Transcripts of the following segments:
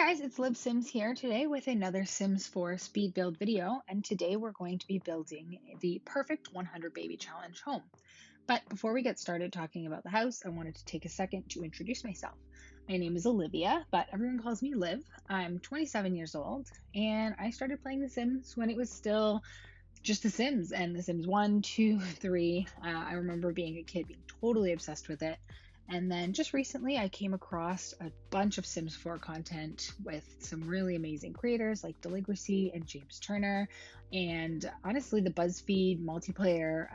Guys, it's LivSims here today with another Sims 4 speed build video, and today we're going to be building the perfect 100 baby challenge home. But before we get started talking about the house, I wanted to take a second to introduce myself. My name is Olivia, but everyone calls me Liv. I'm 27 years old, and I started playing The Sims when it was still just The Sims and The Sims 1, 2, 3. I remember being a kid being totally obsessed with it. And then just recently, I came across a bunch of Sims 4 content with some really amazing creators like Deligracy and James Turner. And honestly, the BuzzFeed multiplayer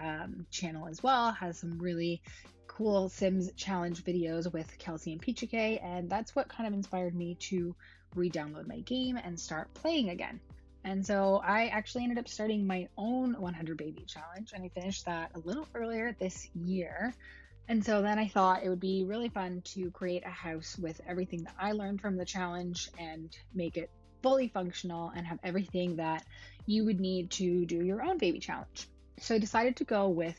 channel as well has some really cool Sims challenge videos with Kelsey and Pichike. And that's what kind of inspired me to re-download my game and start playing again. And so I actually ended up starting my own 100 baby challenge, and I finished that a little earlier this year. And so then I thought it would be really fun to create a house with everything that I learned from the challenge and make it fully functional and have everything that you would need to do your own baby challenge. So I decided to go with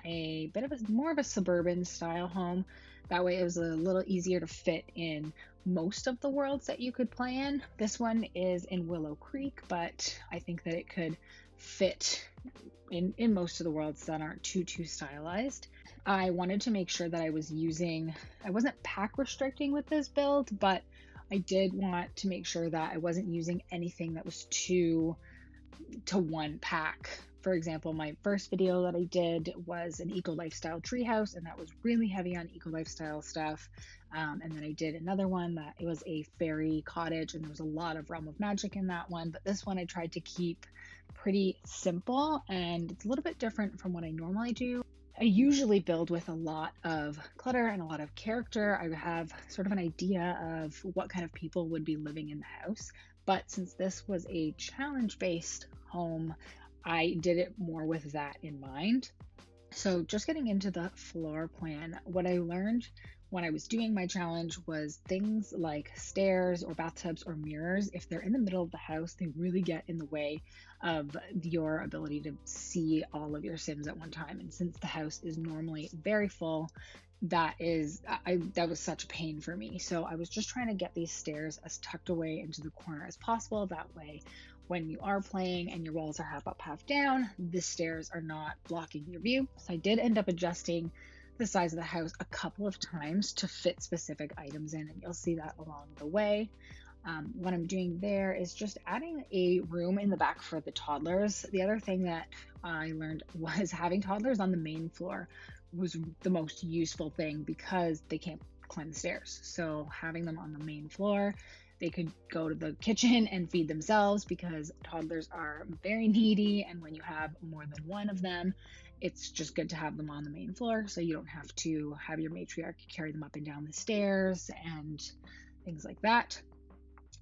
a bit of more of a suburban style home. That way it was a little easier to fit in most of the worlds that you could play in. This one is in Willow Creek, but I think that it could fit in most of the worlds that aren't too stylized. I wanted to make sure that I wasn't pack restricting with this build, but I did want to make sure that I wasn't using anything that was too to one pack. For example, my first video that I did was an eco lifestyle treehouse, and that was really heavy on eco lifestyle stuff. And then I did another one that it was a fairy cottage, and there was a lot of Realm of Magic in that one. But this one I tried to keep pretty simple, and it's a little bit different from what I normally do. I usually build with a lot of clutter and a lot of character. I have sort of an idea of what kind of people would be living in the house. But since this was a challenge-based home, I did it more with that in mind. So just getting into the floor plan, what I learned when I was doing my challenge was things like stairs or bathtubs or mirrors. If they're in the middle of the house, they really get in the way of your ability to see all of your Sims at one time. And since the house is normally very full, that was such a pain for me. So I was just trying to get these stairs as tucked away into the corner as possible. That way, when you are playing and your walls are half up, half down, the stairs are not blocking your view. So I did end up adjusting the size of the house a couple of times to fit specific items in, and you'll see that along the way. What I'm doing there is just adding a room in the back for the toddlers. The other thing that I learned was having toddlers on the main floor was the most useful thing because they can't climb the stairs. So having them on the main floor, they could go to the kitchen and feed themselves because toddlers are very needy. And when you have more than one of them, it's just good to have them on the main floor so you don't have to have your matriarch carry them up and down the stairs and things like that.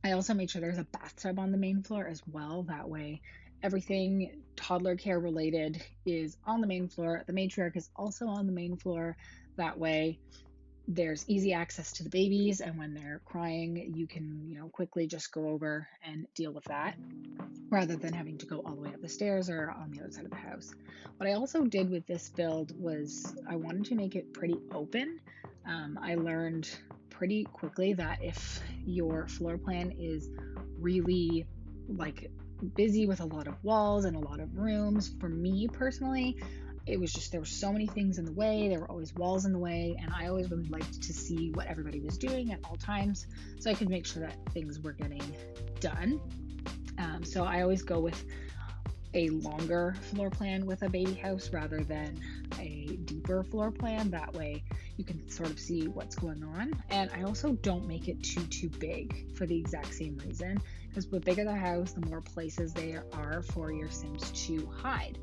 I also made sure there's a bathtub on the main floor as well. That way, everything toddler care related is on the main floor. The matriarch is also on the main floor. That way, there's easy access to the babies, and when they're crying, you can, quickly just go over and deal with that rather than having to go all the way up the stairs or on the other side of the house. What I also did with this build was I wanted to make it pretty open. I learned pretty quickly that if your floor plan is really busy with a lot of walls and a lot of rooms, for me personally, it was just there were so many things in the way. There were always walls in the way, and I always really liked to see what everybody was doing at all times so I could make sure that things were getting done. So I always go with a longer floor plan with a baby house rather than a deeper floor plan. That way you can sort of see what's going on. And I also don't make it too big for the exact same reason, because the bigger the house, the more places there are for your Sims to hide.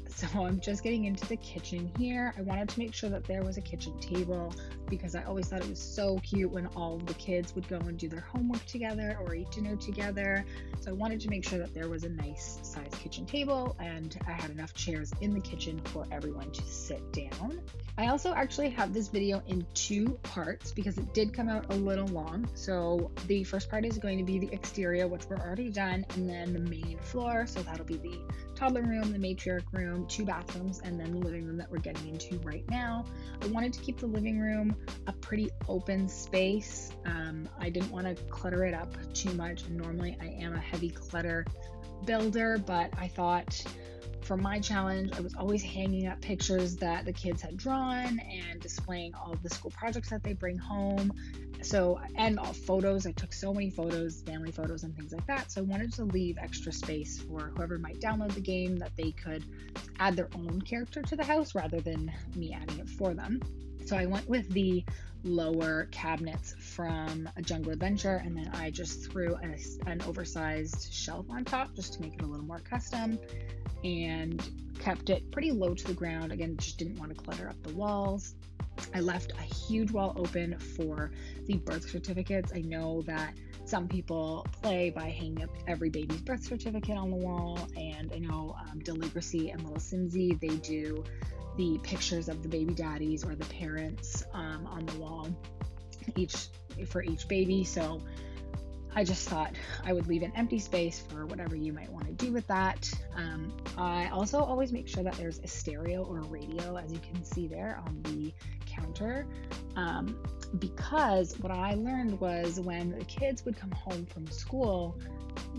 So I'm just getting into the kitchen here. I wanted to make sure that there was a kitchen table because I always thought it was so cute when all of the kids would go and do their homework together or eat dinner together. So I wanted to make sure that there was a nice size kitchen table and I had enough chairs in the kitchen for everyone to sit down. I also actually have this video in 2 parts because it did come out a little long. So the first part is going to be the exterior, which we're already done, and then the main floor. So that'll be the toddler room, the matriarch room, 2 bathrooms, and then the living room that we're getting into right now. I wanted to keep the living room a pretty open space. I didn't want to clutter it up too much. And normally I am a heavy clutter builder, but I thought for my challenge, I was always hanging up pictures that the kids had drawn and displaying all of the school projects that they bring home. So, and all photos, I took so many photos, family photos and things like that. So I wanted to leave extra space for whoever might download the game, that they could add their own character to the house rather than me adding it for them. So I went with the lower cabinets from a Jungle Adventure, and then I just threw an oversized shelf on top just to make it a little more custom, and kept it pretty low to the ground. Again, just didn't want to clutter up the walls. I left a huge wall open for the birth certificates. I know that some people play by hanging up every baby's birth certificate on the wall, and I know Deligracy and Little Simsy, they do the pictures of the baby daddies or the parents on the wall for each baby. So I just thought I would leave an empty space for whatever you might want to do with that. I also always make sure that there's a stereo or a radio, as you can see there on the counter, because what I learned was when the kids would come home from school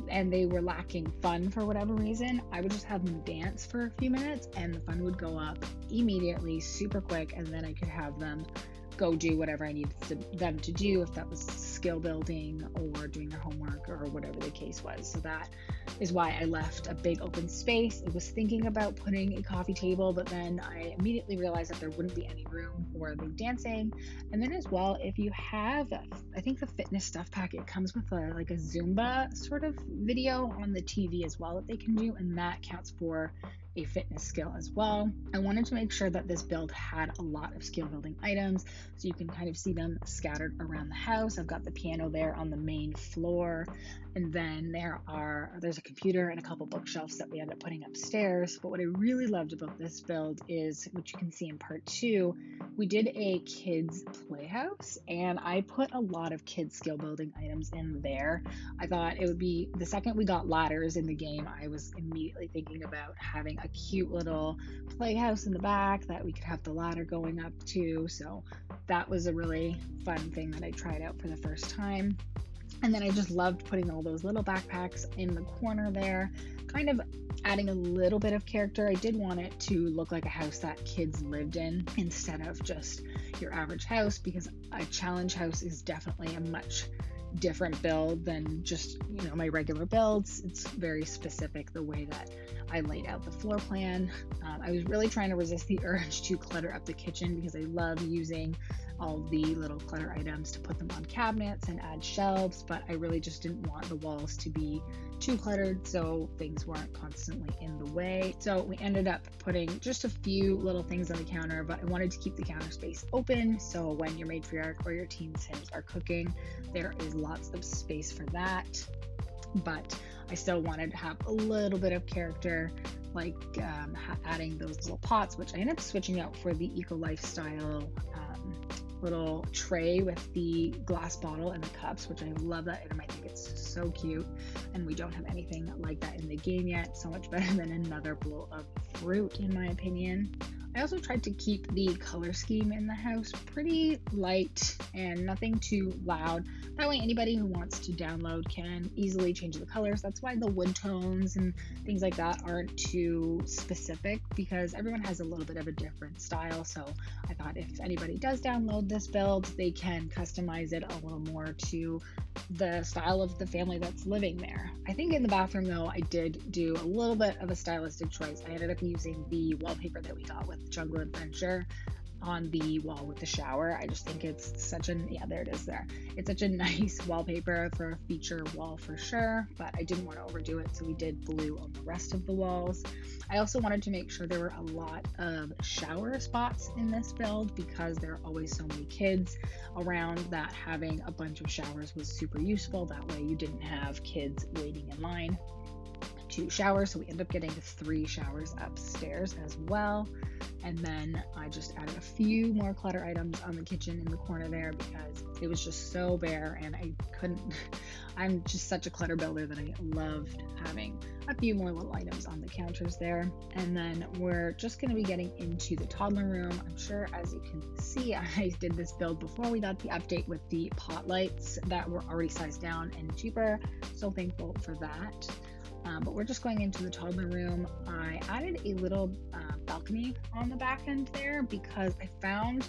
and they were lacking fun for whatever reason, I would just have them dance for a few minutes and the fun would go up immediately, super quick, and then I could have them go do whatever I needed them to do, if that was skill building or doing their homework or whatever the case was. So that is why I left a big open space. I was thinking about putting a coffee table, but then I immediately realized that there wouldn't be any room for the dancing. And then as well, if you have, I think the fitness stuff packet comes with a Zumba sort of video on the TV as well that they can do, and that counts for a fitness skill as well. I wanted to make sure that this build had a lot of skill building items, so you can kind of see them scattered around the house. I've got the piano there on the main floor, and then there's a computer and a couple bookshelves that we end up putting upstairs. But what I really loved about this build is, which you can see in part 2, we did a kids playhouse, and I put a lot of kids skill building items in there. I thought it would be, the second we got ladders in the game, I was immediately thinking about having a cute little playhouse in the back that we could have the ladder going up to. So that was a really fun thing that I tried out for the first time. And then I just loved putting all those little backpacks in the corner there, kind of adding a little bit of character. I did want it to look like a house that kids lived in instead of just your average house, because a challenge house is definitely a much different build than just, my regular builds. It's very specific the way that I laid out the floor plan. I was really trying to resist the urge to clutter up the kitchen because I love using all the little clutter items to put them on cabinets and add shelves, but I really just didn't want the walls to be too cluttered so things weren't constantly in the way. So we ended up putting just a few little things on the counter, but I wanted to keep the counter space open, so when your matriarch or your teen Sims are cooking, there is lots of space for that. But I still wanted to have a little bit of character, like adding those little pots, which I ended up switching out for the Eco Lifestyle little tray with the glass bottle and the cups, which I love that item. I think it's so cute, and we don't have anything like that in the game yet. So much better than another bowl of fruit, in my opinion. I also tried to keep the color scheme in the house pretty light and nothing too loud. That way anybody who wants to download can easily change the colors. That's why the wood tones and things like that aren't too specific, because everyone has a little bit of a different style. So I thought if anybody does download this build, they can customize it a little more to the style of the family that's living there. I think in the bathroom though, I did do a little bit of a stylistic choice. I ended up using the wallpaper that we got with Jungle Adventure on the wall with the shower. I just think it's such there it is there. It's such a nice wallpaper for a feature wall for sure, but I didn't want to overdo it, so we did blue on the rest of the walls. I also wanted to make sure there were a lot of shower spots in this build, because there are always so many kids around that having a bunch of showers was super useful. That way you didn't have kids waiting in line 2 showers, so we end up getting 3 showers upstairs as well. And then I just added a few more clutter items on the kitchen in the corner there because it was just so bare and I couldn't, I'm just such a clutter builder that I loved having a few more little items on the counters there. And then we're just going to be getting into the toddler room. I'm sure as you can see, I did this build before we got the update with the pot lights that were already sized down and cheaper. So thankful for that. But we're just going into the toddler room. I added a little balcony on the back end there because I found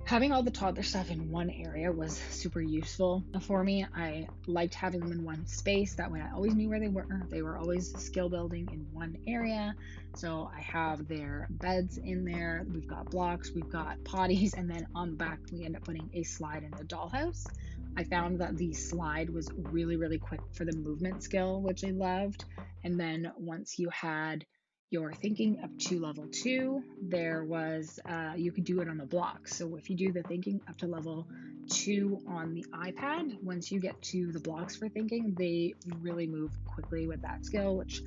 having all the toddler stuff in one area was super useful for me. I liked having them in one space. That way I always knew where they were. They were always skill building in one area. So I have their beds in there. We've got blocks, we've got potties, and then on the back we end up putting a slide in the dollhouse. I found that the slide was really, really quick for the movement skill, which I loved. And then once you had your thinking up to level 2, there was, you could do it on the block. So if you do the thinking up to level 2 on the iPad, once you get to the blocks for thinking, they really move quickly with that skill, which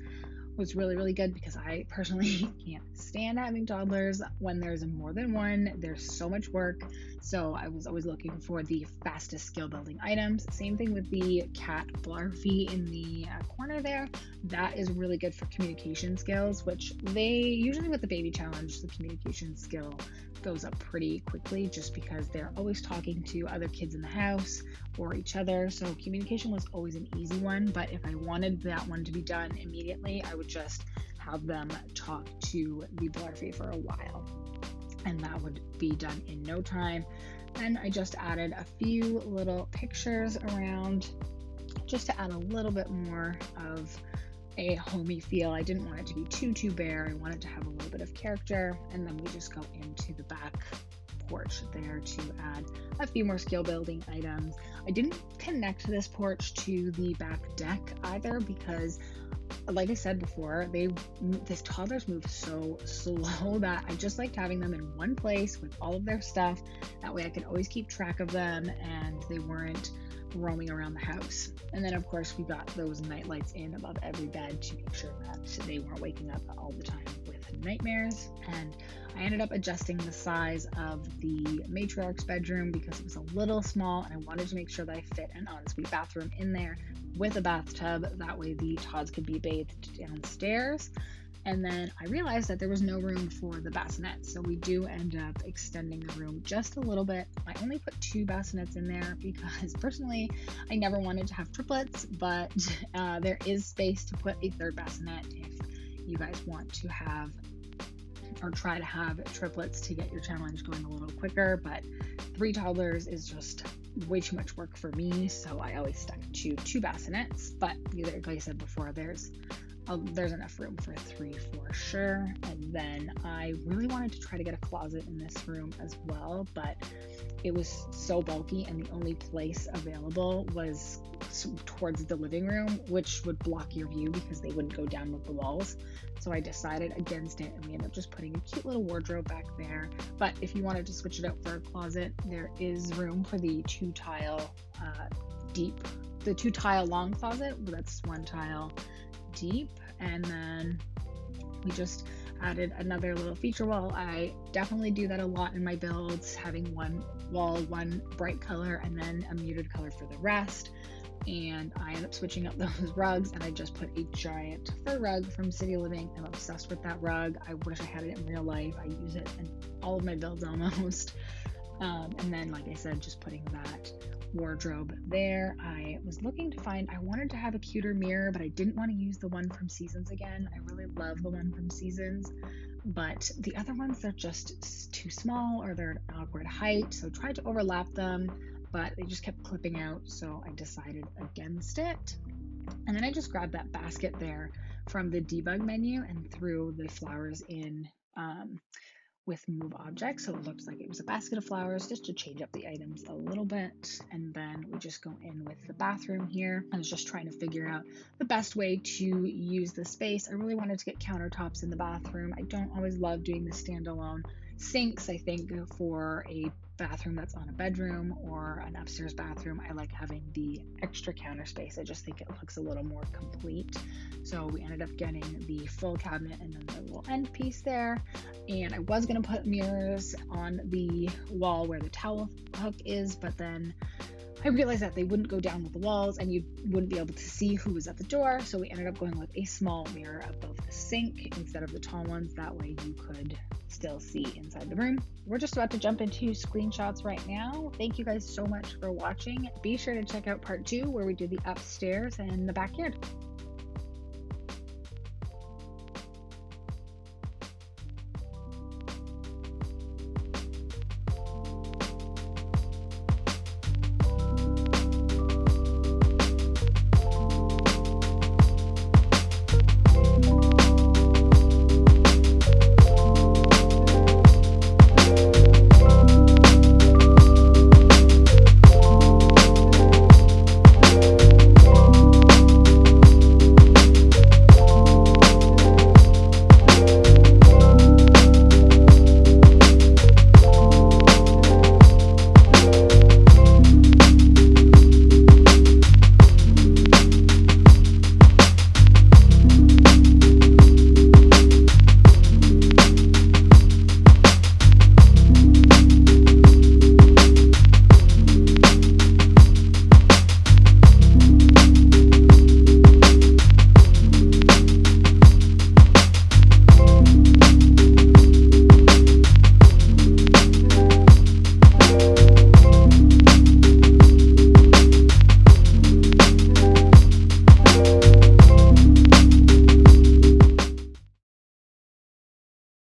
was really, really good because I personally can't stand having toddlers when there's more than one. There's so much work. So I was always looking for the fastest skill building items. Same thing with the cat Blarfy in the corner there. That is really good for communication skills, which they usually with the baby challenge, the communication skill goes up pretty quickly just because they're always talking to other kids in the house or each other. So communication was always an easy one, but if I wanted that one to be done immediately, I would just have them talk to the Blarfy for a while and that would be done in no time. Then I just added a few little pictures around just to add a little bit more of a homey feel. I didn't want it to be too bare. I wanted to have a little bit of character. And then we just go into the back porch there to add a few more skill building items. I didn't connect this porch to the back deck either because like I said before, these toddlers move so slow that I just liked having them in one place with all of their stuff. That way I could always keep track of them and they weren't roaming around the house. And then of course we got those night lights in above every bed to make sure that they weren't waking up all the time with nightmares. And I ended up adjusting the size of the matriarch's bedroom because it was a little small and I wanted to make sure that I fit an ensuite bathroom in there with a bathtub. That way the tots could be bathed downstairs. And then I realized that there was no room for the bassinets. So we do end up extending the room just a little bit. I only put 2 bassinets in there because personally, I never wanted to have triplets, but there is space to put a 3rd bassinet if you guys want to have or try to have triplets to get your challenge going a little quicker. But 3 toddlers is just way too much work for me. So I always stuck to 2 bassinets, but like I said before, there's enough room for 3 for sure. And then I really wanted to try to get a closet in this room as well, but it was so bulky and the only place available was towards the living room, which would block your view because they wouldn't go down with the walls. So I decided against it and we ended up just putting a cute little wardrobe back there. But if you wanted to switch it out for a closet, there is room for the 2 tile long closet. That's 1 tile deep. And then we just added another little feature wall. I definitely do that a lot in my builds, having one wall, one bright color and then a muted color for the rest. And I end up switching up those rugs and I just put a giant fur rug from City Living. I'm obsessed with that rug. I wish I had it in real life. I use it in all of my builds almost. And then like I said, just putting that wardrobe there. I was looking to find, I wanted to have a cuter mirror, but I didn't want to use the one from Seasons again. I really love the one from Seasons, but the other ones, they're just too small or they're an awkward height. So I tried to overlap them, but they just kept clipping out. So I decided against it. And then I just grabbed that basket there from the debug menu and threw the flowers in with move object. So it looked like it was a basket of flowers just to change up the items a little bit. And then we just go in with the bathroom here. I was just trying to figure out the best way to use the space. I really wanted to get countertops in the bathroom. I don't always love doing the standalone sinks. I think for a bathroom that's on a bedroom or an upstairs bathroom, I like having the extra counter space. I just think it looks a little more complete. So we ended up getting the full cabinet and then the little end piece there. And I was going to put mirrors on the wall where the towel hook is, but then I realized that they wouldn't go down with the walls and you wouldn't be able to see who was at the door. So we ended up going with a small mirror above the sink instead of the tall ones. That way you could still see inside the room. We're just about to jump into screenshots right now. Thank you guys so much for watching. Be sure to check out part 2 where we did the upstairs and the backyard.